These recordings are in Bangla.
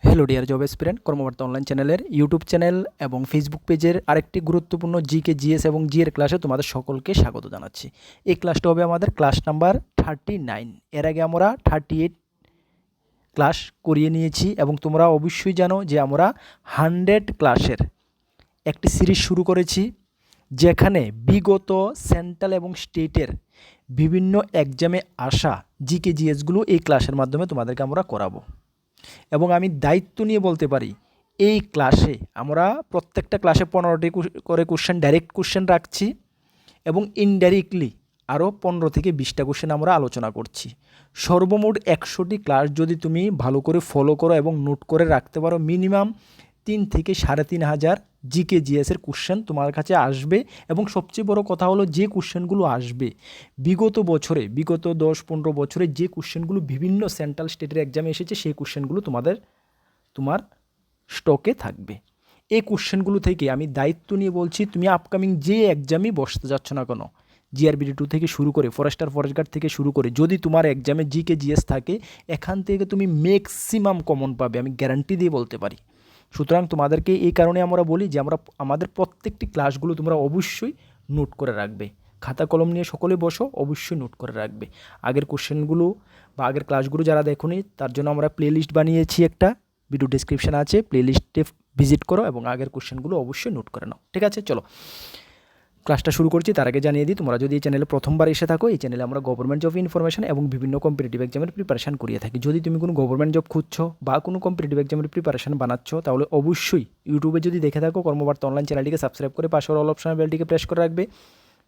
হ্যালো ডিয়ার জব এসপিরেন্ট, কর্মবার্তা অনলাইন চ্যানেলের ইউটিউব চ্যানেল এবং ফেসবুক পেজের আরেকটি গুরুত্বপূর্ণ জিকে জিএস এবং জিএর ক্লাসে তোমাদের সকলকে স্বাগত জানাচ্ছি। এই ক্লাসটা হবে আমাদের ক্লাস নাম্বার 39। এর আগে আমরা 38 ক্লাস করিয়ে নিয়েছি এবং তোমরা অবশ্যই জানো যে আমরা 100 ক্লাসের একটি সিরিজ শুরু করেছি, যেখানে বিগত সেন্ট্রাল এবং স্টেটের বিভিন্ন এক্সামে আসা জিকে জিএসগুলো এই ক্লাসের মাধ্যমে তোমাদেরকে আমরা করাবো। এবং আমি দায়িত্ব নিয়ে বলতে পারি, এই ক্লাসে আমরা প্রত্যেকটা ক্লাসে 15টি করে কোশ্চেন, ডাইরেক্ট কোশ্চেন রাখছি এবং ইনডাইরেক্টলি আরও 15 থেকে 20টা কোশ্চেন আমরা আলোচনা করছি। সর্বমোট 100টি ক্লাস যদি তুমি ভালো করে ফলো করো এবং নোট করে রাখতে পারো, মিনিমাম 3 থেকে 3,500 জিকে জিএসের কোশ্চেন তোমার কাছে আসবে। এবং সবচেয়ে বড় কথা হলো, যে কোশ্চেনগুলো আসবে বিগত 10-15 বছরে যে কোশ্চেনগুলো বিভিন্ন সেন্ট্রাল স্টেটের এক্সামে এসেছে, সেই কোশ্চেনগুলো তোমার স্টকে থাকবে। এই কোশ্চেনগুলো থেকে আমি দায়িত্ব নিয়ে বলছি, তুমি আপকামিং যে এক্সামই বসতে যাচ্ছ না কেন, জিআরবিডি 2 থেকে শুরু করে ফরেস্ট গার্ড থেকে শুরু করে, যদি তোমার এক্সামে জিকে জিএস থাকে, এখান থেকে তুমি ম্যাক্সিমাম কমন পাবে, আমি গ্যারান্টি দিয়ে বলতে পারি। সুতরাং তোমাদেরকে এই কারণে আমরা বলি যে আমাদের প্রত্যেকটি ক্লাসগুলো তোমরা অবশ্যই নোট করে রাখবে। খাতা কলম নিয়ে সকলে বসো, অবশ্যই নোট করে রাখবে। আগের কোশ্চেনগুলো বা আগের ক্লাসগুলো যারা দেখোনি, তার জন্য আমরা প্লেলিস্ট বানিয়েছি, একটা ভিডিও ডেসক্রিপশান আছে, প্লেলিস্টে ভিজিট করো এবং আগের কোশ্চেনগুলো অবশ্যই নোট করে নাও। ঠিক আছে, চলো ক্লাসটা শুরু করছি। তার আগে জানিয়ে দিই, তোমরা যদি এই চ্যানেলে প্রথমবার এসে থাকো, এই চ্যানেলে আমরা গভর্নমেন্ট জব ইনফরমেশন এবং বিভিন্ন কম্পিটিটিভ এক্সামের প্রিপারেশন করিয়ে থাকি। যদি তুমি কোনো গভর্নমেন্ট জব খুঁজছো বা কোনো কম্পিটিটিভ এক্সামের প্রিপারেশন বানাচ্ছ, তাহলে অবশ্যই ইউটিউবে যদি দেখে থাকো, কর্মবার্তা অনলাইন চ্যানেলটিকে সাবস্ক্রাইব করে পাশের অল অপশন বেলটিকে প্রেস করে রাখবে।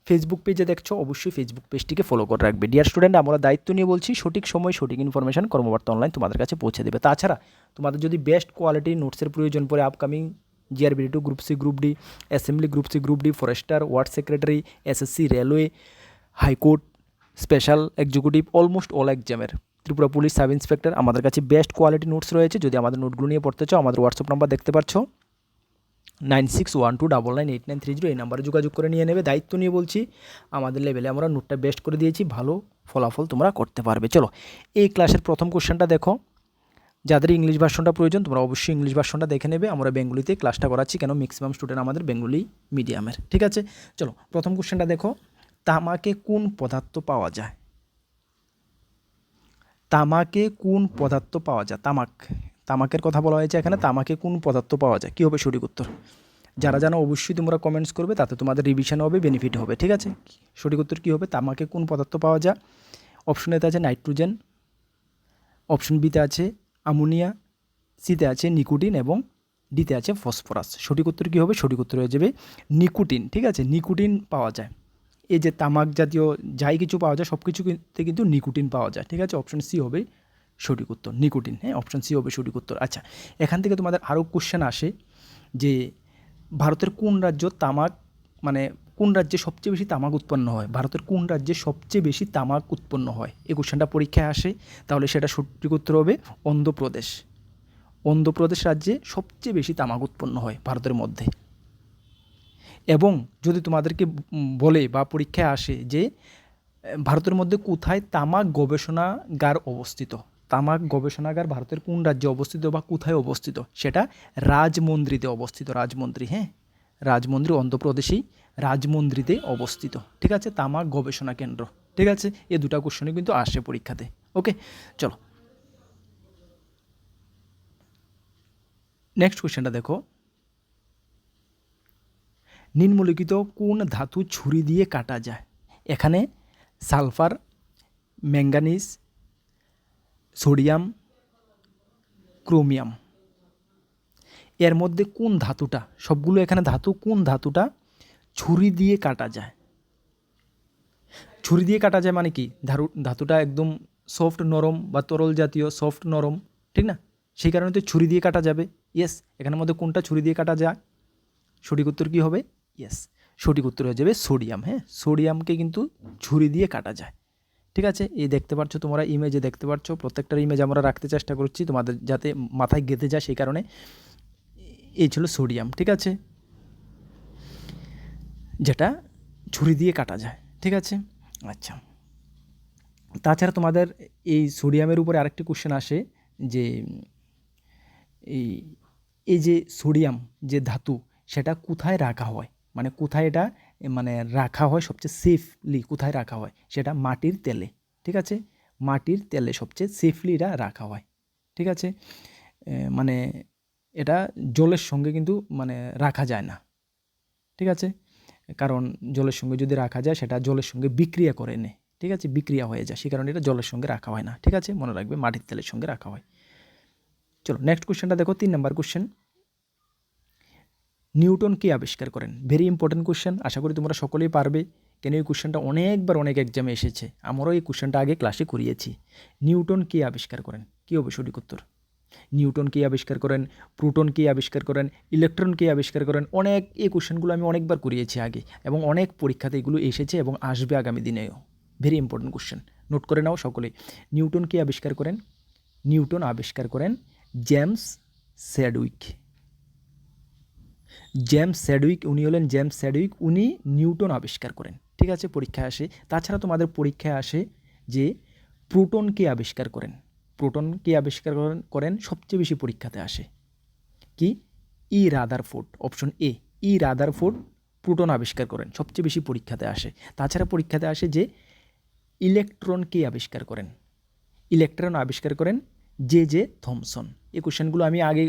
ফেসবুক পেজে দেখছো, অবশ্যই ফেসবুক পেজটিকে ফলো করে রাখবে। ডিয়ার স্টুডেন্ট, আমরা দায়িত্ব নিয়ে বলছি, সঠিক সময় সঠিক ইনফরমেশন কর্মবার্তা অনলাইন তোমাদের কাছে পৌঁছে দেবে। তাছাড়া তোমাদের যদি বেস্ট কোয়ালিটির নোটসের প্রয়োজন পড়ে upcoming GRBD 2, group C, group D, assembly, group C, group D, forester, ward secretary, SSC, railway, high court, special executive, almost all এক্সামের, ত্রিপুরা পুলিশ, সাব ইন্সপেক্টর, আমাদের কাছে বেস্ট কোয়ালিটি নোটস রয়েছে। যদি আমাদের নোটগুলো নিয়ে পড়তে চাও, আমাদের হোয়াটসঅ্যাপ নাম্বার দেখতে পাচ্ছ, 9612998930, এই নাম্বারে যোগাযোগ করে নিয়ে নেবে। দায়িত্ব নিয়ে বলছি, আমাদের লেভেলে আমরা নোটটা বেস্ট করে দিয়েছি, ভালো ফলাফল তোমরা করতে পারবে। চলো এই ক্লাসের প্রথম কোশ্চেনটা দেখো। যাদের ইংলিশ ভার্সনটা প্রয়োজন, তোমরা অবশ্যই ইংলিশ ভার্সনটা দেখে নেবে। আমরা বেঙ্গলিতে ক্লাসটা করাচ্ছি, কেন ম্যাক্সিমাম স্টুডেন্ট আমাদের বেঙ্গলি মিডিয়ামের। ঠিক আছে, চলো প্রথম কোশ্চেনটা দেখো। তামাকে কোন পদার্থ পাওয়া যায়? তামাকে কোন পদার্থ পাওয়া যায়? তামাকের কথা বলা হয়েছে এখানে। তামাকে কোন পদার্থ পাওয়া যায়, কী হবে সঠিক উত্তর? যারা জানো অবশ্যই তোমরা কমেন্টস করবে, তাতে তোমাদের রিভিশন হবে, বেনিফিট হবে। ঠিক আছে, সঠিক উত্তর কী হবে? তামাকে কোন পদার্থ পাওয়া যায়? অপশন এতে আছে নাইট্রোজেন, অপশন বিতে আছে অ্যামোনিয়া, সিতে আছে নিকোটিন এবং ডিতে আছে ফসফরাস। সঠিক উত্তর কী হবে? সঠিক উত্তর হয়ে যাবে নিকোটিন। ঠিক আছে, নিকোটিন পাওয়া যায়। এই যে তামাক জাতীয় যাই কিছু পাওয়া যায়, সব কিছুতে কিন্তু নিকোটিন পাওয়া যায়। ঠিক আছে, অপশন সি হবে সঠিক উত্তর, নিকোটিন। হ্যাঁ, অপশন সি হবে সঠিক উত্তর। আচ্ছা, এখান থেকে তোমাদের আরও কোশ্চেন আসে যে ভারতের কোন রাজ্য তামাক, মানে কোন রাজ্যে সবচেয়ে বেশি তামাক উৎপন্ন হয়? ভারতের কোন রাজ্যে সবচেয়ে বেশি তামাক উৎপন্ন হয়? এই কোশ্চেনটা পরীক্ষায় আসে, তাহলে সেটা সঠিক উত্তর হবে অন্ধ্রপ্রদেশ। অন্ধ্রপ্রদেশ রাজ্যে সবচেয়ে বেশি তামাক উৎপন্ন হয় ভারতের মধ্যে। এবং যদি তোমাদেরকে বলে বা পরীক্ষায় আসে যে ভারতের মধ্যে কোথায় তামাক গবেষণাগার অবস্থিত, তামাক গবেষণাগার ভারতের কোন রাজ্যে অবস্থিত বা কোথায় অবস্থিত, সেটা রাজমন্দ্রিতে অবস্থিত। রাজমন্দ্রি, হ্যাঁ, রাজমন্দ্রি অন্ধ্রপ্রদেশেই রাজমন্দ্রিতে অবস্থিত। ঠিক আছে, তামাক গবেষণা কেন্দ্র। ঠিক আছে, এই দুটা কোশ্চেনই কিন্তু আসে পরীক্ষাতে। ওকে, চলো নেক্সট কোশ্চেনটা দেখো। নিম্নলিখিত কোন ধাতু ছুরি দিয়ে কাটা যায়? এখানে সালফার, ম্যাঙ্গানিজ, সোডিয়াম, ক্রোমিয়াম, এর মধ্যে কোন ধাতুটা, সবগুলো এখানে ধাতু, কোন ধাতুটা ছুরি দিয়ে কাটা যায়? ছুরি দিয়ে কাটা যায় মানে কি, ধাতুটা একদম সফট নরম বা তরল জাতীয়, সফট নরম, ঠিক না? সেই কারণে তো ছুরি দিয়ে কাটা যাবে। ইয়েস, এখানের মধ্যে কোনটা ছুরি দিয়ে কাটা যায়? সঠিক উত্তর কী হবে? ইয়েস, সঠিক উত্তর হয়ে যাবে সোডিয়াম। হ্যাঁ, সোডিয়ামকে কিন্তু ছুরি দিয়ে কাটা যায়। ঠিক আছে, এই দেখতে পাচ্ছ তোমরা ইমেজে দেখতে পাচ্ছ, প্রত্যেকটার ইমেজ আমরা রাখতে চেষ্টা করছি তোমাদের যাতে মাথায় গেঁথে যায়, সেই কারণে। এই ছিল সোডিয়াম। ঠিক আছে, যেটা ছুরি দিয়ে কাটা যায়। ঠিক আছে, আচ্ছা, তাছাড়া তোমাদের এই সোডিয়ামের উপরে আরেকটি কোশ্চেন আসে যে এই এই যে সোডিয়াম যে ধাতু সেটা কোথায় রাখা হয়, মানে কোথায় এটা মানে রাখা হয় সবচেয়ে সেফলি, কোথায় রাখা হয় সেটা মাটির তেলে। ঠিক আছে, মাটির তেলে সবচেয়ে সেফলি এটা রাখা হয়। ঠিক আছে, মানে এটা জলের সঙ্গে কিন্তু মানে রাখা যায় না। ঠিক আছে, কারণ জলের সঙ্গে যদি রাখা যায় সেটা জলের সঙ্গে বিক্রিয়া করে নেয়। ঠিক আছে, বিক্রিয়া হয়ে যায়, সেই কারণে এটা জলের সঙ্গে রাখা হয় না। ঠিক আছে, মনে রাখবে মাটির তেলের সঙ্গে রাখা হয়। চলো নেক্সট কোশ্চেনটা দেখো, 3 নম্বর কোশ্চেন। নিউটন কে আবিষ্কার করেন? ভেরি ইম্পর্টেন্ট কোশ্চেন, আশা করি তোমরা সকলেই পারবে, কেন এই কোশ্চেনটা অনেকবার অনেক এক্সামে এসেছে। আমারও এই কোশ্চেনটা আগে ক্লাসে করিয়েছি। নিউটন কে আবিষ্কার করেন? কী হবে সঠিক উত্তর? নিউটন কে আবিষ্কার করেন, প্রোটন কে আবিষ্কার করেন, ইলেকট্রন কে আবিষ্কার করেন? অনেক এই কোশ্চেনগুলো আমি অনেকবার করিয়েছি আগে, এবং অনেক পরীক্ষাতে এগুলো এসেছে এবং আসবে আগামী দিনেও। ভেরি ইম্পর্টেন্ট কোশ্চেন, নোট করে নাও সকলেই। নিউটন কে আবিষ্কার করেন? নিউটন আবিষ্কার করেন জেমস স্যাডউইক। জেমস স্যাডউইক, উনি হলেন জেমস স্যাডউইক, উনি নিউটন আবিষ্কার করেন। ঠিক আছে, পরীক্ষায় আসে। তাছাড়া তোমাদের পরীক্ষায় আসে যে প্রোটনকে আবিষ্কার করেন। প্রোটনকে আবিষ্কার করেন সবচেয়ে বেশি পরীক্ষাতে আসে কি? E Rutherford, option A, E Rutherford proton আবিষ্কার করেন, সবচেয়ে বেশি পরীক্ষাতে আসে। তাছাড়া পরীক্ষাতে আসে যে ইলেকট্রনকে আবিষ্কার করেন। ইলেকট্রন আবিষ্কার করেন জে জে থমসন। এই কোশ্চেনগুলো আমি আগে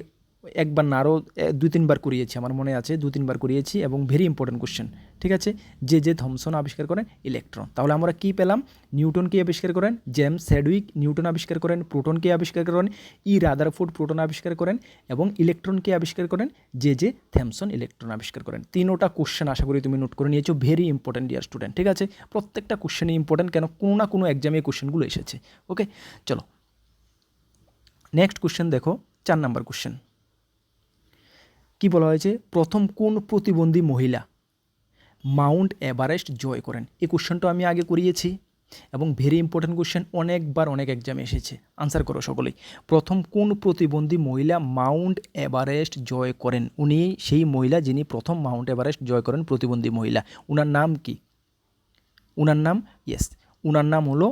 একবার না আরও 2-3 বার করিয়েছি, আমার মনে আছে 2-3 বার করিয়েছি, এবং ভেরি ইম্পর্টেন্ট কোশ্চেন। ঠিক আছে, জে জে থমসন আবিষ্কার করেন ইলেকট্রন। তাহলে আমরা কি পেলাম? নিউটনকে আবিষ্কার করেন জেমস স্যাডউইক, নিউটন আবিষ্কার করেন, প্রোটনকে আবিষ্কার করেন ই রাদারফোর্ড, প্রোটন আবিষ্কার করেন, এবং ইলেকট্রনকে আবিষ্কার করেন জে জে থমসন, ইলেকট্রন আবিষ্কার করেন। 3টা কোশ্চেন আশা করি তুমি নোট করে নিয়েছো। Very important dear student. ঠিক আছে, প্রত্যেকটা কোশ্চেনই ইম্পর্টেন্ট, কেন কোনো না কোনো এক্সামে এই কোশ্চেনগুলো এসেছে। ওকে, চলো নেক্সট কোশ্চেন দেখো, 4 নম্বর কোশ্চেন। কি বলা হয়েছে? প্রথম কোন প্রতিবন্ধী মহিলা মাউন্ট এভারেস্ট জয় করেন? এই কোশ্চেনটা আমি আগে করিয়েছি এবং ভেরি ইম্পর্টেন্ট কোশ্চেন, অনেকবার অনেক এক্সামে এসেছে। আনসার করো সকলেই। প্রথম কোন প্রতিবন্ধী মহিলা মাউন্ট এভারেস্ট জয় করেন? উনি সেই মহিলা যিনি প্রথম মাউন্ট এভারেস্ট জয় করেন, প্রতিবন্ধী মহিলা। উনার নাম কি? উনার নাম, ইয়েস, উনার নাম হলো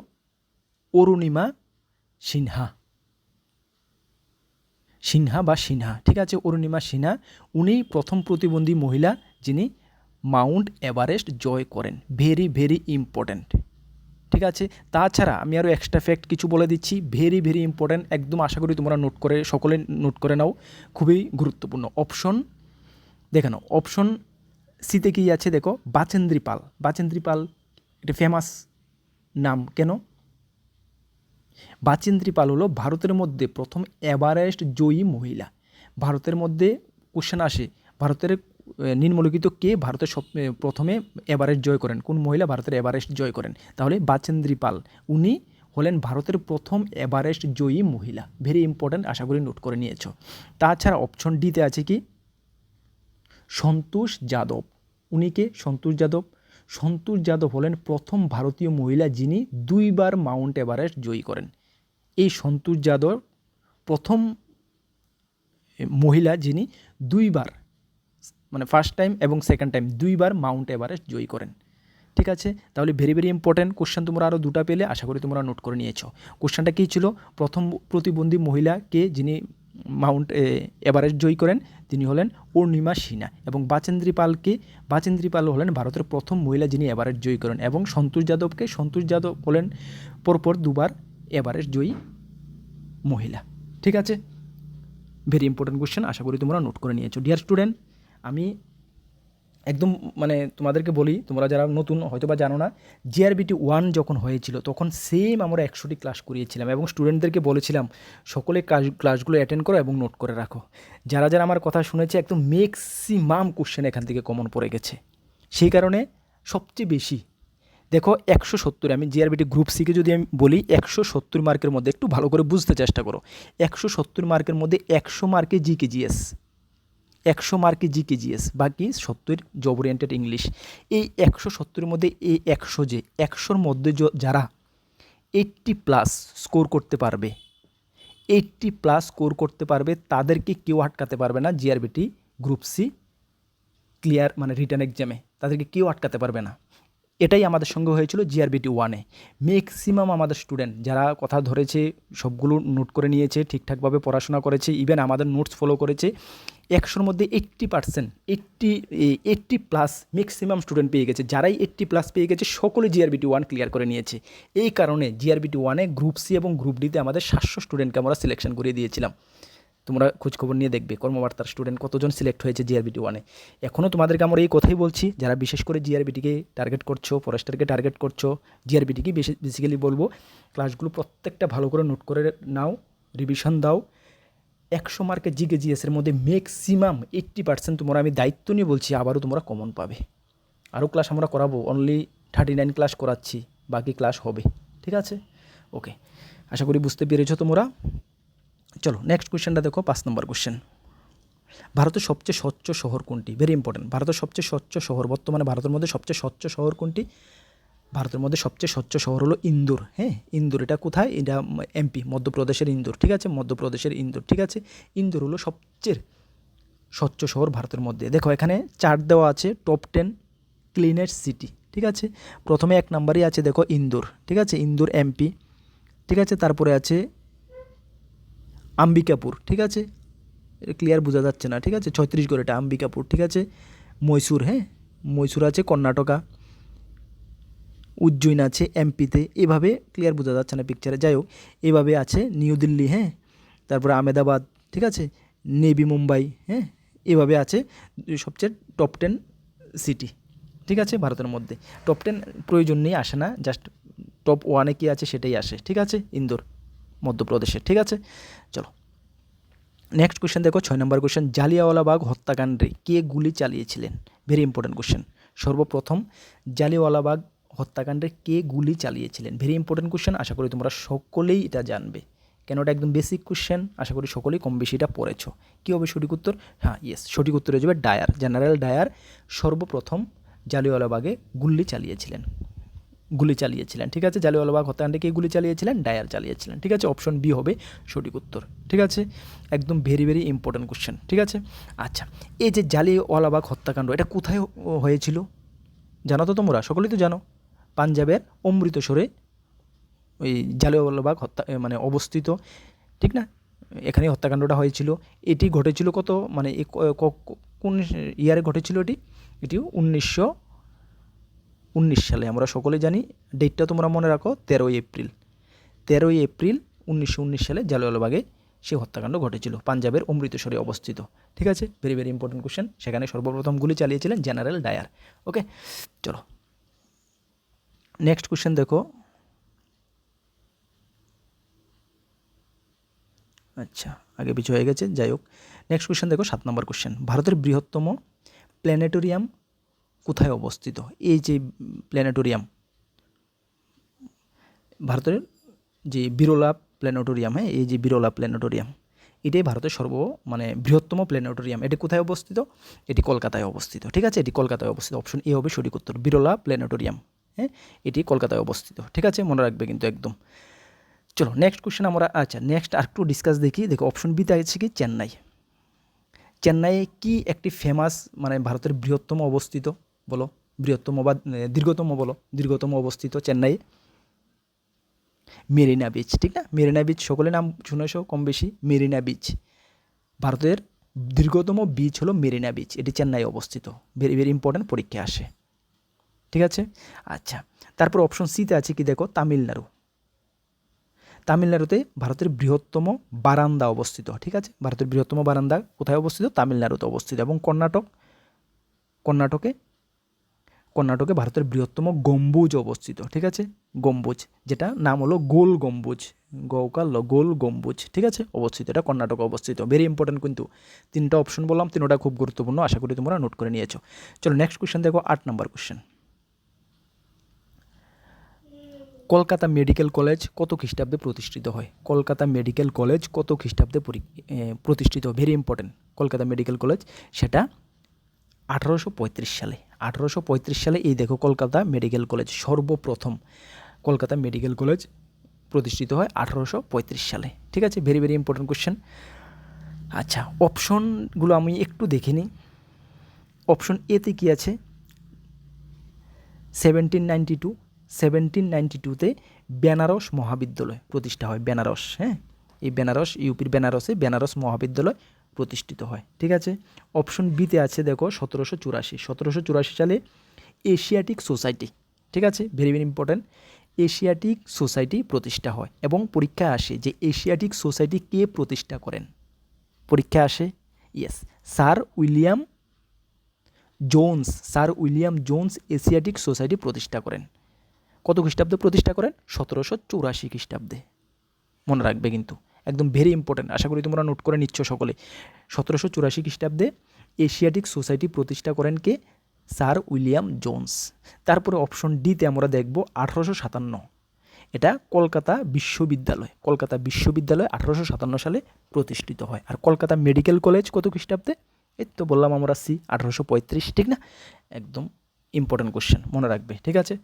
অরুণিমা সিনহা। সিনহা বা সিনহা, ঠিক আছে, অরুণিমা সিনহা। উনি প্রথম প্রতিবন্ধী মহিলা যিনি মাউন্ট এভারেস্ট জয় করেন। Very very important. ঠিক আছে, তাছাড়া আমি আরও এক্সট্রা ফ্যাক্ট কিছু বলে দিচ্ছি, ভেরি ভেরি ইম্পর্ট্যান্ট, একদম আশা করি তোমরা নোট করে, সকলে নোট করে নাও, খুবই গুরুত্বপূর্ণ। অপশন দেখে নাও, অপশন সিতে কী আছে দেখো, বাচেন্দ্রী পাল। বাচেন্দ্রী পাল একটা ফেমাস নাম, কেন? বাচেন্দ্রী পাল হলো ভারতের মধ্যে প্রথম এভারেস্ট জয়ী মহিলা। ভারতের মধ্যে কোশ্চেন আসে, ভারতের নিম্নলিখিত কে ভারতের প্রথমে এভারেস্ট জয় করেন? কোন মহিলা ভারতের এভারেস্ট জয় করেন? তাহলে বাচেন্দ্রী পাল, উনি হলেন ভারতের প্রথম এভারেস্ট জয়ী মহিলা। ভেরি ইম্পর্ট্যান্ট, আশা করি নোট করে নিয়েছো। তাছাড়া অপশন ডিতে আছে কি? সন্তোষ যাদব। উনি কে? সন্তোষ যাদব। সন্তোষ যাদব হলেন প্রথম ভারতীয় মহিলা যিনি 2বার মাউন্ট এভারেস্ট জয়ী করেন। এই সন্তোষ যাদব প্রথম মহিলা যিনি 2বার, মানে ফার্স্ট টাইম এবং সেকেন্ড টাইম 2বার মাউন্ট এভারেস্ট জয়ী করেন। ঠিক আছে, তাহলে ভেরি ভেরি ইম্পর্ট্যান্ট কোশ্চেন, তোমরা আরও 2টা পেলে, আশা করি তোমরা নোট করে নিয়েছো। কোশ্চেনটা কী ছিল? প্রথম প্রতিবন্ধী মহিলা কে যিনি মাউন্ট এভারেস্ট জয়ী করেন? তিনি হলেন অরুণিমা সিনহা। এবং বাচেন্দ্রী পালকে? বাচেন্দ্রী পাল হলেন ভারতের প্রথম মহিলা যিনি এভারেস্ট জয়ী করেন। এবং সন্তোষ যাদবকে? সন্তোষ যাদব হলেন পরপর 2বার এভারেস্ট জয়ী মহিলা। ঠিক আছে, ভেরি ইম্পর্টেন্ট কোশ্চেন, আশা করি তোমরা নোট করে নিয়েছো। ডিয়ার স্টুডেন্ট, আমি একদম মানে তোমাদেরকে বলি, তোমরা যারা নতুন হয়তো বা জানো না, জিআরবিটি 1 যখন হয়েছিল তখন সেম আমরা 100টি ক্লাস করিয়েছিলাম এবং স্টুডেন্টদেরকে বলেছিলাম সকলে ক্লাসগুলো অ্যাটেন্ড করো এবং নোট করে রাখো। যারা যারা আমার কথা শুনেছে, একদম ম্যাক্সিমাম কোশ্চেন এখান থেকে কমন পড়ে গেছে। সেই কারণে সবচেয়ে বেশি দেখো 170, আমি জিআরবিটি গ্রুপ সিকে যদি আমি বলি 170 মার্কের মধ্যে, একটু ভালো করে বুঝতে চেষ্টা করো, 170 মার্কের মধ্যে 100 মার্কে জিকেজিএস, 100 মার্কে জিকেজিএস, বাকি 70 জব ওরিয়েন্টেড ইংলিশ। এই 170-এর মধ্যে এই 100, যে 100-র মধ্যে যারা 80+ স্কোর করতে পারবে, 80+ স্কোর করতে পারবে, তাদেরকে কেউ আটকাতে পারবে না জিআরবিটি গ্রুপ সি ক্লিয়ার, মানে রিটার্ন এক্সামে তাদেরকে কেউ আটকাতে পারবে না। এটাই আমাদের সঙ্গে হয়েছিল জিআরবিটি 1-এ। ম্যাক্সিমাম আমাদের স্টুডেন্ট যারা কথা ধরেছে সবগুলো নোট করে নিয়েছে, ঠিকঠাকভাবে পড়াশোনা করেছে, ইভেন আমাদের নোটস ফলো করেছে, 100-র মধ্যে 80%, 80+ ম্যাক্সিমাম স্টুডেন্ট পেয়ে গেছে। যারাই 80+ পেয়ে গেছে সকলে জিআরবিটি 1 ক্লিয়ার করে নিয়েছে। এই কারণে জিআরবিটি 1-এ গ্রুপ সি এবং গ্রুপ ডিতে আমাদের 700 স্টুডেন্টকে আমরা সিলেকশন করিয়ে দিয়েছিলাম। তোমরা খোঁজখবর নিয়ে দেখবে কর্মবার্তার স্টুডেন্ট কতজন সিলেক্ট হয়েছে জিআরবিটি 1-এ। এখনও তোমাদেরকে আমরা এই কথাই বলছি, যারা বিশেষ করে জিআরবিটিকে টার্গেট করছো, ফরেস্টারকে টার্গেট করছো, জিআরবিটিকে বেসিক্যালি বলবো ক্লাসগুলো প্রত্যেকটা ভালো করে নোট করে নাও, রিভিশন দাও। 100 মার্কের জিকে জিএসের মধ্যে ম্যাক্সিমাম 80% তোমরা, আমি দায়িত্ব নিয়ে বলছি, আবারও তোমরা কমন পাবে। আরও ক্লাস আমরা করাবো, অনলি 39 ক্লাস করাচ্ছি, বাকি ক্লাস হবে। ঠিক আছে, ওকে, আশা করি বুঝতে পেরেছো তোমরা। চলো নেক্সট কোশ্চেনটা দেখো, 5 নম্বর কোশ্চেন। ভারতের সবচেয়ে স্বচ্ছ শহর কোনটি? Very important. ভারতের সবচেয়ে স্বচ্ছ শহর, বর্তমানে ভারতের মধ্যে সবচেয়ে স্বচ্ছ শহর কোনটি? ভারতের মধ্যে সবচেয়ে স্বচ্ছ শহর হলো ইন্দোর। হ্যাঁ, ইন্দোর। এটা কোথায়? এটা এমপি, মধ্যপ্রদেশের ইন্দোর। ঠিক আছে, মধ্যপ্রদেশের ইন্দোর। ঠিক আছে, ইন্দোর হলো সবচেয়ে স্বচ্ছ শহর ভারতের মধ্যে। দেখো এখানে চার্ট দেওয়া আছে, টপ 10 ক্লিনেস্ট সিটি। ঠিক আছে, প্রথমে 1 নম্বরই আছে দেখো ইন্দোর। ঠিক আছে, ইন্দোর এমপি। ঠিক আছে, তারপরে আছে আম্বিকাপুর। ঠিক আছে, ক্লিয়ার বোঝা যাচ্ছে না। ঠিক আছে, ছত্তিশগড়, এটা আম্বিকাপুর। ঠিক আছে, মহীশূর। হ্যাঁ, মহীশূর আছে কর্ণাটকা। উজ্জয়িন আছে এমপিতে। এভাবে ক্লিয়ার বোঝা যাচ্ছে না পিকচারে, যাই হোক এভাবে আছে নিউ দিল্লি। হ্যাঁ, তারপরে আহমেদাবাদ। ঠিক আছে, নেভি মুম্বাই। হ্যাঁ, এভাবে আছে সবচেয়ে টপ 10 সিটি। ঠিক আছে, ভারতের মধ্যে টপ 10 প্রয়োজন নেই, আসে না, জাস্ট টপ 1-এ কী আছে সেটাই আসে। ঠিক আছে, ইন্দোর মধ্যপ্রদেশে। ঠিক আছে, চলো নেক্সট কোশ্চেন দেখো, 6 নম্বর কোশ্চেন। জালিয়াওয়ালাবাগ হত্যাকাণ্ডে কে গুলি চালিয়েছিলেন? Very important question. সর্বপ্রথম জালিয়াওয়ালাবাগ হত্যাকাণ্ডে কে গুলি চালিয়েছিলেন? ভেরি ইম্পর্টেন্ট কোশ্চেন, আশা করি তোমরা সকলেই এটা জানবে, কেন এটা একদম বেসিক কোশ্চেন। আশা করি সকলেই কম বেশি এটা পড়েছো। কী হবে সঠিক উত্তর? হ্যাঁ, ইয়েস, সঠিক উত্তর হয়ে যাবে ডায়ার। জেনারেল ডায়ার সর্বপ্রথম জালিয়াওয়ালাবাগে গুলি চালিয়েছিলেন। ঠিক আছে, জালিয়াওয়ালাবাগ হত্যাকাণ্ডে কে গুলি চালিয়েছিলেন? ডায়ার চালিয়েছিলেন। ঠিক আছে, অপশন বি হবে সঠিক উত্তর। ঠিক আছে, একদম ভেরি ভেরি ইম্পর্টেন্ট কোশ্চেন। ঠিক আছে, আচ্ছা, এই যে জালিয়াওয়ালাবাগ হত্যাকাণ্ড, এটা কোথায় হয়েছিল জানো তো তোমরা? সকলেই তো জানো, পাঞ্জাবের অমৃতসরে ওই জালিয়াওয়ালাবাগ মানে অবস্থিত। ঠিক না, এখানে হত্যাকাণ্ডটা হয়েছিল। এটি ঘটেছিল কত, মানে কোন ইয়ারে ঘটেছিল এটি? এটি 1919 সালে। আমরা সকলে জানি, ডেটটা তোমরা মনে রাখো, 13ই এপ্রিল। 13ই এপ্রিল 1919 সালে জালিয়াওয়ালাবাগে সেই হত্যাকাণ্ড ঘটেছিল, পাঞ্জাবের অমৃতসরে অবস্থিত। ঠিক আছে, ভেরি ভেরি ইম্পর্টেন্ট কোশ্চেন। সেখানে সর্বপ্রথম গুলি চালিয়েছিলেন জেনারেল ডায়ার। ওকে, চলো নেক্সট কোশ্চেন দেখো। আচ্ছা, আগে পিছু হয়ে গেছে, যাই হোক নেক্সট কোশ্চেন দেখো, 7 নম্বর কোশ্চেন। ভারতের বৃহত্তম প্ল্যানেটোরিয়াম কোথায় অবস্থিত? এই যে প্ল্যানেটোরিয়াম, ভারতের যে বিরলা প্ল্যানেটোরিয়াম, হ্যাঁ, এই যে বিরলা প্ল্যানেটোরিয়াম, এটাই ভারতের মানে বৃহত্তম প্ল্যানেটোরিয়াম। এটি কোথায় অবস্থিত? এটি কলকাতায় অবস্থিত। ঠিক আছে, এটি কলকাতায় অবস্থিত। অপশন এ হবে সঠিক উত্তর, বিরলা প্ল্যানেটোরিয়াম। হ্যাঁ, এটি কলকাতায় অবস্থিত। ঠিক আছে, মনে রাখবে কিন্তু একদম। চলো নেক্সট কোশ্চেন আমরা, আচ্ছা নেক্সট আর একটু ডিসকাস দেখি। দেখো অপশন বিতে আছে কি চেন্নাই। চেন্নাইয়ে কি একটি ফেমাস, মানে ভারতের বৃহত্তম অবস্থিত, বলো বৃহত্তম বা দীর্ঘতম, বলো দীর্ঘতম অবস্থিত চেন্নাইয়ে? মেরিনা বিচ। ঠিক না, মেরিনা বিচ সকলে নাম শুনেছো কম বেশি। মেরিনা বিচ, ভারতের দীর্ঘতম বিচ হলো মেরিনা বিচ, এটি চেন্নাই অবস্থিত। ভেরি ভেরি ইম্পর্টেন্ট, পরীক্ষা আসে। ঠিক আছে, আচ্ছা, তারপর অপশন সিতে আছে কি দেখো, তামিলনাড়ু। তামিলনাড়ুতে ভারতের বৃহত্তম বারান্দা অবস্থিত। ঠিক আছে, ভারতের বৃহত্তম বারান্দা কোথায় অবস্থিত? তামিলনাড়ুতে অবস্থিত। এবং কর্ণাটকে ভারতের বৃহত্তম গম্বুজ অবস্থিত। ঠিক আছে, গম্বুজ, যেটা নাম হলো গোল গম্বুজ, গোল গম্বুজ। ঠিক আছে, অবস্থিত, এটা কর্ণাটকে অবস্থিত। ভেরি ইম্পর্টেন্ট কিন্তু, 3টা অপশন বললাম, 3টা খুব গুরুত্বপূর্ণ, আশা করি তোমরা নোট করে নিয়েছো। চলো নেক্সট কোশ্চেন দেখো, 8 নম্বর কোশ্চেন। কলকাতা মেডিকেল কলেজ কত খ্রিস্টাব্দে প্রতিষ্ঠিত হয়? কলকাতা মেডিকেল কলেজ কত খ্রিস্টাব্দে প্রতিষ্ঠিত? Very important, Kolkata medical college সেটা 1835 সালে। 1835 সালে এই দেখো কলকাতা মেডিকেল কলেজ, সর্বপ্রথম কলকাতা মেডিকেল কলেজ প্রতিষ্ঠিত হয় 1835 সালে। ঠিক আছে, ভেরি ভেরি ইম্পর্টেন্ট কোশ্চেন। আচ্ছা, অপশনগুলো আমি একটু দেখে নিই। অপশন এতে কী আছে? 1792 বেনারস মহাবিদ্যালয় প্রতিষ্ঠা হয়। বেনারস, হ্যাঁ, এই বেনারস, ইউপির বেনারসে বেনারস মহাবিদ্যালয় প্রতিষ্ঠিত হয়। ঠিক আছে। অপশন বিতে আছে দেখো 1784 সালে এশিয়াটিক সোসাইটি, ঠিক আছে, very very important, Asiatic society প্রতিষ্ঠা হয়। এবং পরীক্ষায় আসে যে এশিয়াটিক সোসাইটি কে প্রতিষ্ঠা করেন, পরীক্ষায় আসে, yes, sir William Jones Asiatic society প্রতিষ্ঠা করেন। কত খ্রিস্টাব্দে প্রতিষ্ঠা করেন? 1784 খ্রিস্টাব্দে। মনে রাখবে কিন্তু, একদম ভেরি ইম্পর্টেন্ট, আশা করি তোমরা নোট করে নিচ্ছ সকলে। 1784 খ্রিস্টাব্দে এশিয়াটিক সোসাইটি প্রতিষ্ঠা করেন কে? Sir William Jones. তারপরে অপশন ডিতে আমরা দেখব 1857, এটা কলকাতা বিশ্ববিদ্যালয় 1857 সালে প্রতিষ্ঠিত হয়। আর কলকাতা মেডিকেল কলেজ কত খ্রিস্টাব্দে? এই তো বললাম আমরা 1835, ঠিক না? একদম ইম্পর্টেন্ট কোশ্চেন, মনে রাখবে, ঠিক আছে।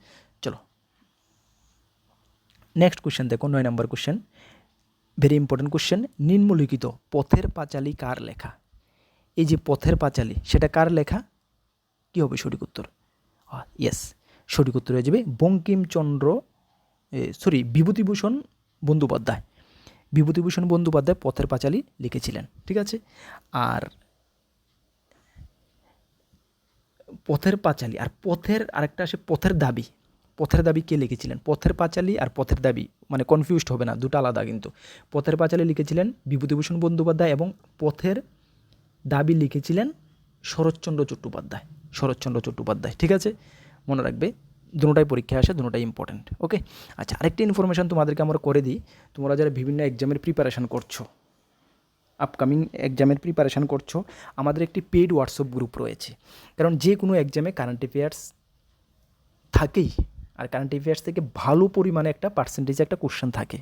চলো নেক্সট কোশ্চেন দেখো, 9 নম্বর কোশ্চেন, ভেরি ইম্পর্টেন্ট কোশ্চেন। নিম্নলিখিত পথের পাঁচালী কার লেখা? এই যে পথের পাঁচালী, সেটা কার লেখা? কি হবে সঠিক উত্তর? ইয়েস, সঠিক উত্তর হয়ে যাবে বিভূতিভূষণ বন্দ্যোপাধ্যায় পথের পাঁচালী লিখেছিলেন, ঠিক আছে। আর পথের পাঁচালী আর পথের আরেকটা আসে পথের দাবি কে লিখেছিলেন? পথের পাঁচালী আর পথের দাবি মানে কনফিউজড হবে না, দুটো আলাদা কিন্তু। পথের পাঁচালী লিখেছিলেন বিভূতিভূষণ বন্দ্যোপাধ্যায় এবং পথের দাবি লিখেছিলেন শরৎচন্দ্র চট্টোপাধ্যায়, ঠিক আছে, মনে রাখবে। দুটোটাই পরীক্ষায় আসে, দুটোটাই ইম্পর্টেন্ট। ওকে, আচ্ছা, আরেকটি ইনফরমেশান তোমাদেরকে আমরা করে দিই। তোমরা যারা বিভিন্ন এক্সামের প্রিপারেশান করছো, আপকামিং এক্সামের প্রিপারেশান করছো, আমাদের একটি পেইড হোয়াটসঅ্যাপ গ্রুপ রয়েছে। কারণ যে কোনো এক্সামে কারেন্ট অ্যাফেয়ার্স থাকেই, আর কারেন্ট অ্যাফেয়ার্স থেকে ভালো পরিমাণে একটা পার্সেন্টেজে একটা কোশ্চেন থাকে।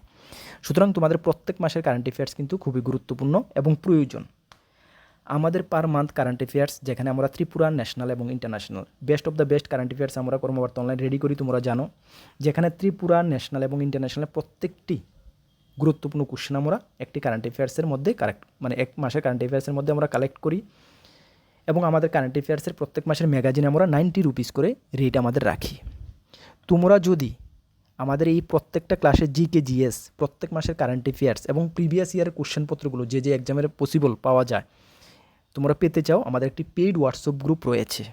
সুতরাং তোমাদের প্রত্যেক মাসের কারেন্ট অ্যাফেয়ার্স কিন্তু খুবই গুরুত্বপূর্ণ এবং প্রয়োজন। আমাদের পার মান্থ কারেন্ট অ্যাফেয়ার্স, যেখানে আমরা ত্রিপুরা, ন্যাশনাল এবং international best of the best current affairs আমরা কর্মবার্তা অনলাইন রেডি করি, তোমরা জানো। যেখানে ত্রিপুরা, ন্যাশনাল এবং ইন্টারন্যাশনাল প্রত্যেকটি গুরুত্বপূর্ণ কোশ্চেন আমরা একটি কারেন্ট অ্যাফেয়ার্সের মধ্যে এক মাসের কারেন্ট অ্যাফেয়ার্সের মধ্যে আমরা কালেক্ট করি। এবং আমাদের কারেন্ট অ্যাফেয়ার্সের প্রত্যেক মাসের ম্যাগাজিনে আমরা 90 রুপিস করে রেট আমাদের রাখি। তোমরা যদি আমাদের এই প্রত্যেকটা ক্লাসে জিকে জিএস, প্রত্যেক মাসের কারেন্ট অ্যাফেয়ার্স এবং প্রিভিয়াস ইয়ারের কোশ্চেনপত্রগুলো যে এক্সামের পসিবল পাওয়া যায়, তোমরা পেতে চাও, আমাদের একটি পেইড হোয়াটসঅ্যাপ গ্রুপ রয়েছে।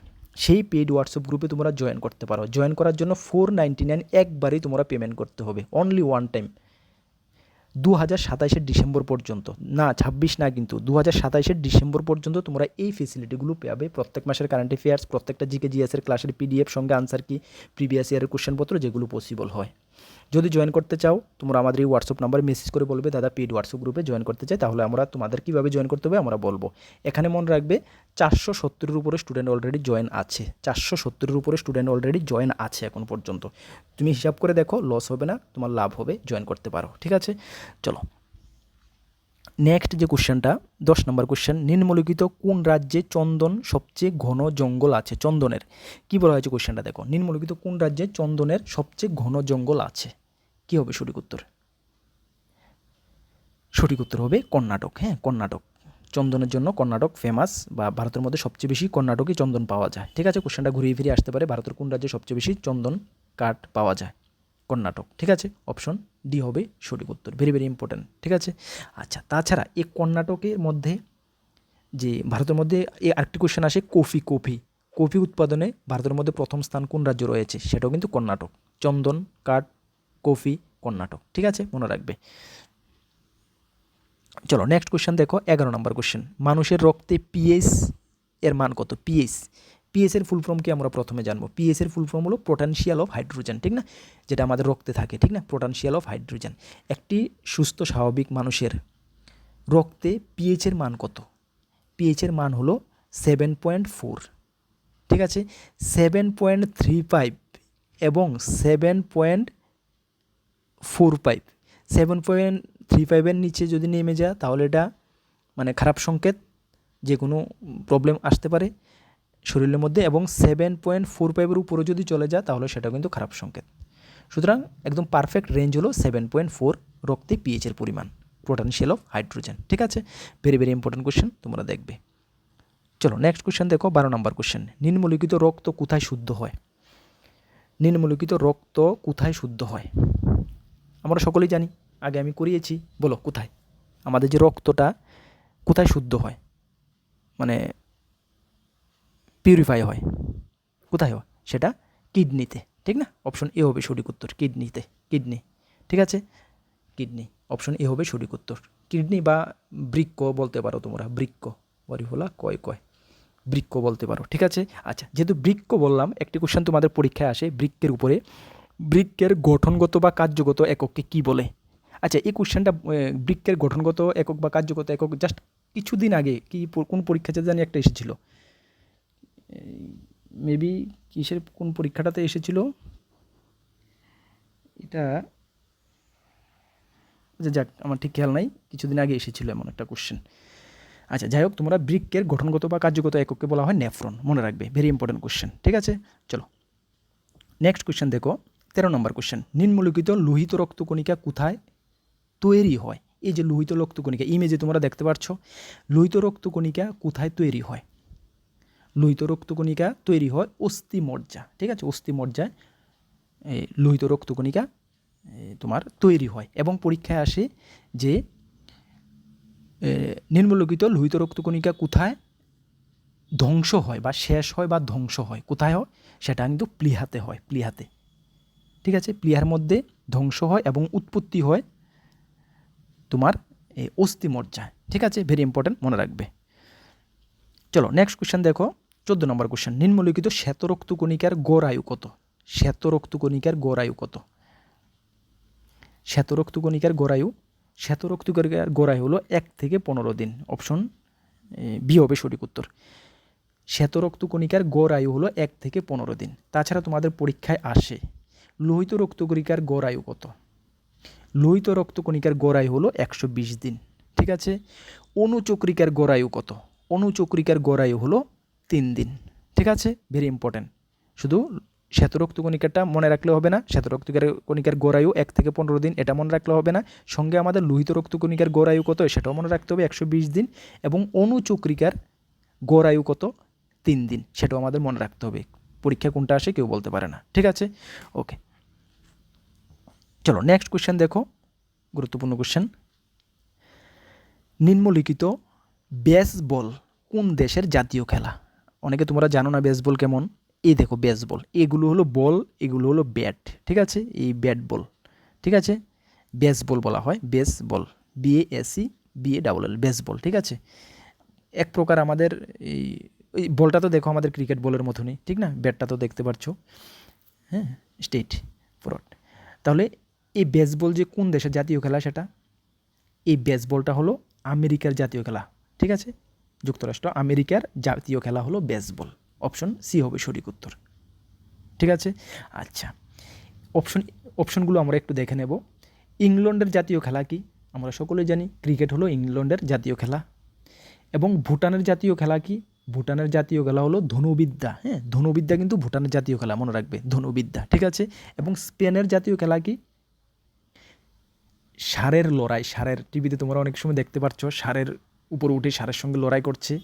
সেই পেইড হোয়াটসঅ্যাপ গ্রুপে তোমরা জয়েন করতে পারো। জয়েন করার জন্য 499 একবারেই তোমরা পেমেন্ট করতে হবে, অনলি ওয়ান টাইম। 2027 ডিসেম্বর পর্যন্ত, না 26 না, কিন্তু 2027 ডিসেম্বর পর্যন্ত তোমরা এই ফেসিলিটিগুলো পাবে। প্রত্যেক মাসের কারেন্ট অ্যাফেয়ার্স, প্রত্যেকটা জিকে জিএসের ক্লাসের পিডিএফ, সঙ্গে আনসার কি, প্রিভিয়াস ইয়ারের কোশ্চেনপত্র, যেগুলো পসিবল হয়। যদি জয়েন করতে চাও, তোমরা আমাদের এই হোয়াটসঅ্যাপ নাম্বারে মেসেজ করে বলবে দাদা পেইড হোয়াটসঅ্যাপ গ্রুপে জয়েন করতে চাই, তাহলে আমরা তোমাদের কীভাবে জয়েন করতে হবে আমরা বলবো। এখানে মনে রাখবে 470-এর উপরে স্টুডেন্ট অলরেডি জয়েন আছে, 470-এর উপরে স্টুডেন্ট অলরেডি জয়েন আছে এখন পর্যন্ত। তুমি হিসাব করে দেখো, লস হবে না, তোমার লাভ হবে, জয়েন করতে পারো, ঠিক আছে। চলো নেক্সট যে কোশ্চেনটা, 10 নম্বর কোশ্চেন, নিম্নলিখিত কোন রাজ্যে চন্দন সবচেয়ে ঘন জঙ্গল আছে? চন্দনের কী বলা হয়েছে কোশ্চেনটা দেখো, নিম্নলিখিত কোন রাজ্যে চন্দনের সবচেয়ে ঘন জঙ্গল আছে? কী হবে সঠিক উত্তর? সঠিক উত্তর হবে কর্ণাটক। হ্যাঁ, কর্ণাটক, চন্দনের জন্য কর্ণাটক ফেমাস, বা ভারতের মধ্যে সবচেয়ে বেশি কর্ণাটকই চন্দন পাওয়া যায়, ঠিক আছে। কোশ্চেনটা ঘুরিয়ে ফিরে আসতে পারে, ভারতের কোন রাজ্যে সবচেয়ে বেশি চন্দন কাঠ পাওয়া যায়? কর্ণাটক, ঠিক আছে, অপশন ডি হবে সঠিক উত্তর, ভেরি ভেরি ইম্পর্টেন্ট, ঠিক আছে। আচ্ছা, তাছাড়া এই কর্ণাটকের মধ্যে যে ভারতের মধ্যে আরেকটি কোশ্চেন আসে, কফি উৎপাদনে ভারতের মধ্যে প্রথম স্থান কোন রাজ্য রয়েছে? সেটাও কিন্তু কর্ণাটক। চন্দন কাঠ, কফি, কর্ণাটক, ঠিক আছে, মনে রাখবে। চলো নেক্সট কোশ্চেন দেখো, 11 নম্বর কোশ্চেন, মানুষের রক্তে পিএইচ এর মান কত? পিএইচ এর ফুল ফর্ম কি আমরা প্রথমে জানবো। পিএইচ এর ফুল ফর্ম হলো পোটেনশিয়াল অফ হাইড্রোজেন, ঠিক না, যেটা আমাদের রক্তে থাকে, ঠিক না, পোটেনশিয়াল অফ হাইড্রোজেন। একটি সুস্থ স্বাভাবিক মানুষের রক্তে পিএইচ এর মান কত? পিএইচ এর মান হলো 7.4, ঠিক আছে। 7.35 এবং 7.45, 7.35-এর নিচে যদি নেমে যায় তাহলে এটা মানে খারাপ সংকেত, যে কোনো প্রবলেম আসতে পারে শরীরের মধ্যে, এবং 7.45-এর উপরে যদি চলে যায় তাহলে সেটা কিন্তু খারাপ সংকেত। সুতরাং একদম পারফেক্ট রেঞ্জ হলো 7.4 রক্তে পিএইচের পরিমাণ, পোটেনশিয়াল অফ হাইড্রোজেন, ঠিক আছে। ভেরি ভেরি ইম্পর্টেন্ট কোশ্চেন, তোমরা দেখবে। চলো নেক্সট কোশ্চেন দেখো, 12 নম্বর কোশ্চেন, নিম্নলিখিত রক্ত কোথায় শুদ্ধ হয়? নিম্নলিখিত রক্ত কোথায় শুদ্ধ হয়? আমরা সকলেই জানি, আগে আমি করিয়েছি, বলো কোথায় আমাদের যে রক্তটা কোথায় শুদ্ধ হয়, মানে পিউরিফাই হয়, কোথায় হয়? সেটা কিডনিতে, ঠিক না? অপশন এ হবে সঠিক উত্তর, কিডনিতে, কিডনি, ঠিক আছে, কিডনি, অপশন এ হবে সঠিক উত্তর। কিডনি বা বৃক্ক বলতে পারো তোমরা, বৃক্ক, বরিফলা কয় কয়, বৃক্ক বলতে পারো, ঠিক আছে। আচ্ছা, যেহেতু বৃক্ক বললাম, একটি কোশ্চেন তোমাদের পরীক্ষায় আসে বৃক্কের উপরে, বৃক্কের গঠনগত বা কার্যগত একককে কি বলে? আচ্ছা, এই কোশ্চেনটা বৃক্কের গঠনগত একক বা কার্যগত একক জাস্ট কিছুদিন আগে কি কোন পরীক্ষাতে জানি একটা এসেছিল, মেবি কিসের কোন পরীক্ষাটাতে এসেছিল এটা, যাক আমার ঠিক খেয়াল নাই, কিছুদিন আগে এসেছিল এমন একটা কোশ্চেন। আচ্ছা, যাই হোক, তোমরা বৃক্কের গঠনগত বা কার্যগত একককে বলা হয় নেফ্রন, মনে রাখবে, ভেরি ইম্পর্টেন্ট কোশ্চেন, ঠিক আছে। চলো নেক্সট কোশ্চেন দেখো, 13 নম্বর কোশ্চেন, নিম্নলিখিত লোহিত রক্তকণিকা কোথায় তৈরি হয়? এই যে লোহিত রক্তকণিকা, ইমেজে তোমরা দেখতে পাচ্ছ, লোহিত রক্তকণিকা কোথায় তৈরি হয়? লোহিত রক্তকণিকা তৈরি হয় অস্থিমজ্জা, ঠিক আছে, অস্থিমজ্জায় লোহিত রক্তকণিকা তোমার তৈরি হয়। এবং পরীক্ষায় আসে যে নিম্নলিখিত লোহিত রক্তকণিকা কোথায় ধ্বংস হয় বা শেষ হয় বা ধ্বংস হয়, কোথায় হয়? সেটা কিন্তু প্লীহাতে হয়, প্লীহাতে, ঠিক আছে, প্লীহার মধ্যে ধ্বংস হয় এবং উৎপত্তি হয় তোমার অস্থিমজ্জায়, ঠিক আছে, ভেরি ইম্পর্টেন্ট, মনে রাখবে। চলো নেক্সট কোশ্চেন দেখো, 14 নম্বর কোশ্চেন, নিম্নলিখিত শ্বেতরক্তকণিকার গড় আয়ু কত? শ্বেতরক্তকণিকার গড় আয়ু কত? শ্বেতরক্তকণিকার গড় আয়ু, শ্বেতরক্তকণিকার গড় আয়ু হলো 1 থেকে 15 দিন, অপশন বি হবে সঠিক উত্তর। শ্বেতরক্তকণিকার গড় আয়ু হলো 1 থেকে 15 দিন। তাছাড়া তোমাদের পরীক্ষায় আসে লোহিত রক্তকণিকার গড় আয়ু কত? লোহিত রক্তকণিকার গড় আয়ু হলো 120 দিন, ঠিক আছে। অনুচক্রিকার গড় আয়ু কত? অনুচক্রিকার গড় আয়ু হলো 3 দিন, ঠিক আছে, ভেরি ইম্পর্টেন্ট। শুধু শ্বেতরক্তকণিকাটা মনে রাখলে হবে না, শ্বেতরক্তকণিকার গড় আয়ু 1 থেকে 15 দিন এটা মনে রাখলে হবে না, সঙ্গে আমাদের লোহিত রক্তকণিকার গড় আয়ু কত সেটাও মনে রাখতে হবে, 120 দিন, এবং অনুচক্রিকার গড় আয়ু কত? 3 দিন, সেটাও আমাদের মনে রাখতে হবে। পরীক্ষা কোনটা আসে কেউ বলতে পারে না, ঠিক আছে, ওকে। চলো নেক্সট কোশ্চেন দেখো, গুরুত্বপূর্ণ কোশ্চেন, নিম্নলিখিত বেসবল কোন দেশের জাতীয় খেলা? অনেকে তোমরা জানো না বেসবল কেমন, এই দেখো বেসবল, এগুলো হলো বল, এগুলো হলো ব্যাট, ঠিক আছে, এই ব্যাট বল, ঠিক আছে, বেসবল বলা হয়, বেসবল, BASE BALL, বেসবল, ঠিক আছে। এক প্রকার আমাদের এই বলটা তো দেখো আমাদের ক্রিকেট বলের মতনই, ঠিক না, ব্যাটটা তো দেখতে পাচ্ছ, হ্যাঁ, স্টেট ফরওয়ার্ড। তাহলে এই বেসবল যে কোন দেশের জাতীয় খেলা সেটা, এই বেসবলটা হলো আমেরিকার জাতীয় খেলা, ঠিক আছে, যুক্তরাষ্ট্র আমেরিকার জাতীয় খেলা হলো বেসবল, অপশন সি হবে সঠিক উত্তর, ঠিক আছে। আচ্ছা, অপশনগুলো আমরা একটু দেখে নেব। ইংল্যান্ডের জাতীয় খেলা কি? আমরা সকলেই জানি ক্রিকেট হলো ইংল্যান্ডের জাতীয় খেলা। এবং ভুটানের জাতীয় খেলা কি? ভুটানের জাতীয় খেলা হলো ধনুবিদ্যা, হ্যাঁ, ধনুবিদ্যা কিন্তু ভুটানের জাতীয় খেলা, মনে রাখবে, ধনুবিদ্যা, ঠিক আছে। এবং স্পেনের জাতীয় খেলা কি? ষাঁড়ের লড়াই, ষাঁড়ের, টিভিতে তোমরা অনেক সময় দেখতে পাচ্ছ ষাঁড়ের উপরে উঠে ষাঁড়ের সঙ্গে লড়াই করছে,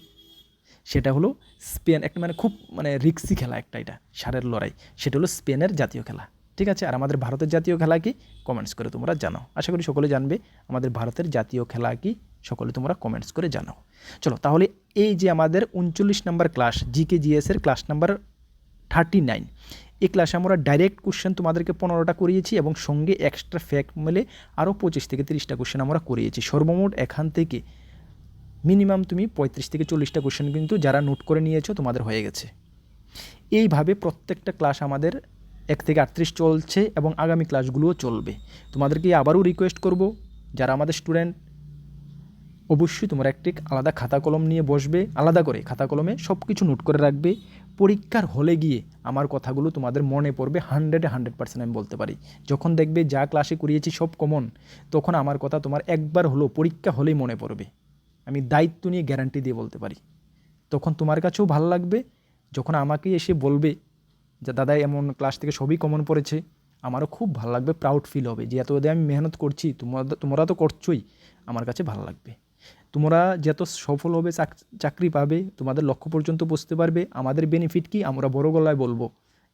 সেটা হলো স্পেন, একটা মানে খুব মানে রিক্সি খেলা একটা, এটা ষাঁড়ের লড়াই, সেটা হলো স্পেনের জাতীয় খেলা, ঠিক আছে। আর আমাদের ভারতের জাতীয় খেলা কি? কমেন্টস করে তোমরা জানাও, আশা করি সকলে জানবে আমাদের ভারতের জাতীয় খেলা কি, সকলে তোমরা কমেন্টস করে জানাও। চলো তাহলে এই যে আমাদের 39 নম্বর ক্লাস জিকে জিএসের ক্লাস নাম্বার 39, এই ক্লাসে আমরা ডাইরেক্ট কোশ্চেন তোমাদেরকে 15টা করিয়েছি এবং সঙ্গে এক্সট্রা ফ্যাক্ট মিলে আরও 25 থেকে 30টা কোশ্চেন আমরা করিয়েছি। সর্বমোট এখান থেকে মিনিমাম তুমি 35 থেকে 40টা কোশ্চেন কিন্তু যারা নোট করে নিয়েছো তোমাদের হয়ে গেছে। এইভাবে প্রত্যেকটা ক্লাস আমাদের 1 থেকে 38 চলছে এবং আগামী ক্লাসগুলোও চলবে। তোমাদেরকে আবারও রিকোয়েস্ট করব, যারা আমাদের স্টুডেন্ট, অবশ্যই তোমরা একটি আলাদা খাতা কলম নিয়ে বসবে, আলাদা করে খাতা কলমে সব কিছু নোট করে রাখবে। পরীক্ষার হলে গিয়ে আমার কথাগুলো তোমাদের মনে পড়বে 100% আমি বলতে পারি। যখন দেখবে যা ক্লাসে করিয়েছি সব কমন, তখন আমার কথা তোমার একবার হলো পরীক্ষা হলেই মনে পড়বে, আমি দায়িত্ব নিয়ে গ্যারান্টি দিয়ে বলতে পারি। তখন তোমার কাছেও ভালো লাগবে, যখন আমাকে এসে বলবে যে দাদা এমন ক্লাস থেকে সবই কমন পড়েছে, আমারও খুব ভালো লাগবে, প্রাউড ফিল হবে যে এতদিন আমি মেহনত করছি, তোমরা তো করছোই, আমার কাছে ভালো লাগবে। তোমরা যত সফল হবে, চাকরি পাবে, তোমাদের লক্ষ্য পর্যন্ত পৌঁছতে পারবে, আমাদের বেনিফিট কি? আমরা বড় গলায় বলবো,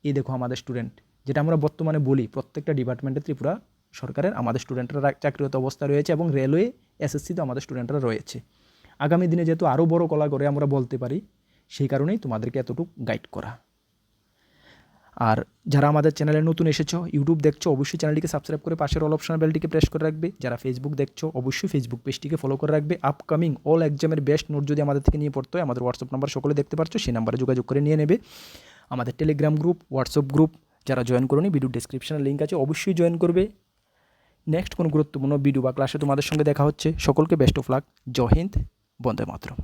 এই দেখো আমাদের স্টুডেন্ট যেটা আমরা বর্তমানে বলি প্রত্যেকটা ডিপার্টমেন্টে ত্রিপুরা সরকারের আমাদের স্টুডেন্টরা চাকরিরত অবস্থা রয়েছে এবং রেলওয়ে এসএসসিতেও আমাদের স্টুডেন্টরা রয়েছে। আগামী দিনে যেহেতু আরও বড় কলা করে আমরা বলতে পারি, সেই কারণেই তোমাদেরকে এতটুকু গাইড করা। আর যারা আমাদের চ্যানেলে নতুন এসেছো, ইউটিউব দেখছো, অবশ্যই চ্যানেলটিকে সাবস্ক্রাইব করে পাশের অল অপশন বেলটিকে প্রেস করে রাখবে। যারা ফেসবুক দেখছো অবশ্যই ফেসবুক পেজটিকে ফলো করে রাখবে। আপকামিং অল এক্সামের বেস্ট নোট যদি আমাদের থেকে নিয়ে পড়তে হয়, আমাদের হোয়াটসঅ্যাপ নাম্বার সকলে দেখতে পাচ্ছ, সেই নাম্বারে যোগাযোগ করে নিয়ে নেবে। আমাদের টেলিগ্রাম গ্রুপ, হোয়াটসঅ্যাপ গ্রুপ যারা জয়েন করোনি, ভিডিও ডেসক্রিপশনে লিঙ্ক আছে, অবশ্যই জয়েন করবে। নেক্সট কোনো গুরুত্বপূর্ণ ভিডিও বা ক্লাসে তোমাদের সঙ্গে দেখা হচ্ছে। সকলকে বেস্ট অফ লাক। জয় হিন্দ, বন্দে মাতরম।